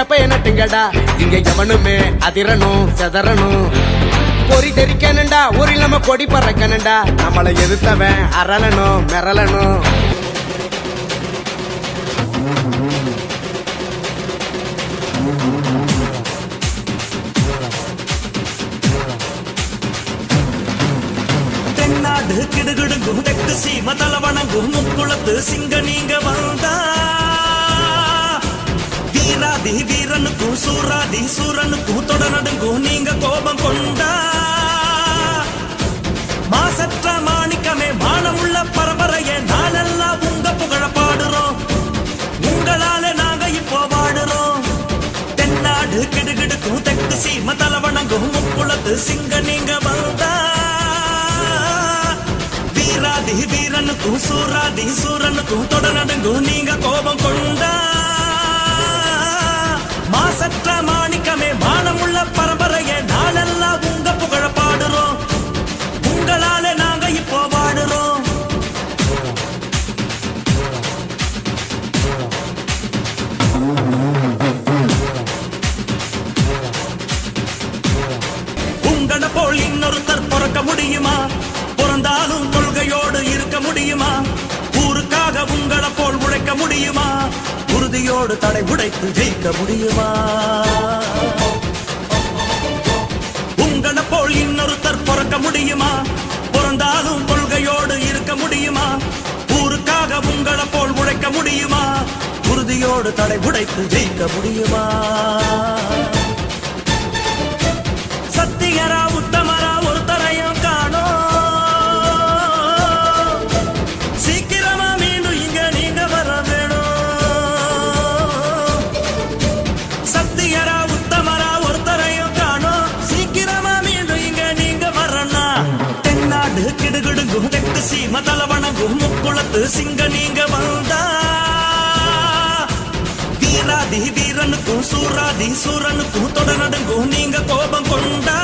வேப்பைய நட்டுங்கடா. இங்க எவனுமே அதிரணும் செதறணும். பொறி தெரிக்கணுண்டா, ஒரு இல்லாம கொடி பறக்கணுண்டா. நம்மளை எதிர்த்தவன் அரளணும் மிரளணும். தென்னாடு கிடுகிடுங்கும் தெற்கு சீம தலவணங்கும் முக்குளத்து சிங்க நீங்க வந்தா வீராதி வீரனுக்கும் சூராதி சூரனுக்கும் தொடநடுங்கும் நீங்க கோபம் கொண்டா மாசற்ற மாணிக்கமே மானமுள்ள பரம்பரையே நாளெல்லாம் உங்க புகழ பாடுறோம். உங்களால நாங்க இப்போ வாடுறோம். தென்னாடு கிடுகிடுக்கும் தெற்கு சீம தலவணங்கும் முக்குளத்து சிங்க நீங்க வந்தா வீராதி வீரனுக்கும் சூராதி சூரனுக்கும் தொடநடுங்கும் நீங்க கோபம் கொண்டா மாசற்ற மாணிக்கமே மானமுள்ள பரம்பரையே நாளெல்லாம் உங்க புகழ பாடுறோம். உங்களால நாங்க இப்போ வாடுறோம். உங்கள போல் இன்னொருத்தர் பிறக்க முடியுமா? பிறந்தாலும் கொள்கையோடு இருக்க முடியுமா? ஊருக்காக உங்கள போல் உழைக்க முடியுமா? உறுதியோடு தடை உடைத்து ஜெயிக்க முடியுமா? உங்கள போல் இன்னொருத்தர் பிறக்க முடியுமா? பிறந்தாலும் கொள்கையோடு இருக்க முடியுமா? ஊருக்காக உங்கள போல் உழைக்க முடியுமா? உறுதியோடு தடை உடைத்து ஜெயிக்க முடியுமா? சத்தியரா உத்தமரா ஒருத்தரையும் காணோம். சீக்கிரமா மீண்டும் இங்க நீங்க வர வேணும். சத்தியரா உத்தமரா ஒருத்தரையும் காணோம். சீக்கிரமா மீண்டும் இங்க நீங்க வரனா. தென்னாடு கிடுகிடுங்கும் தெற்கு சீம தலவணங்கும் முக்குளத்து சிங்க நீங்க வந்தா வீராதி வீரனுக்கும் சூராதி சூரனுக்கும் தொடநடுங்கும் நீங்க கோபம் கொண்டா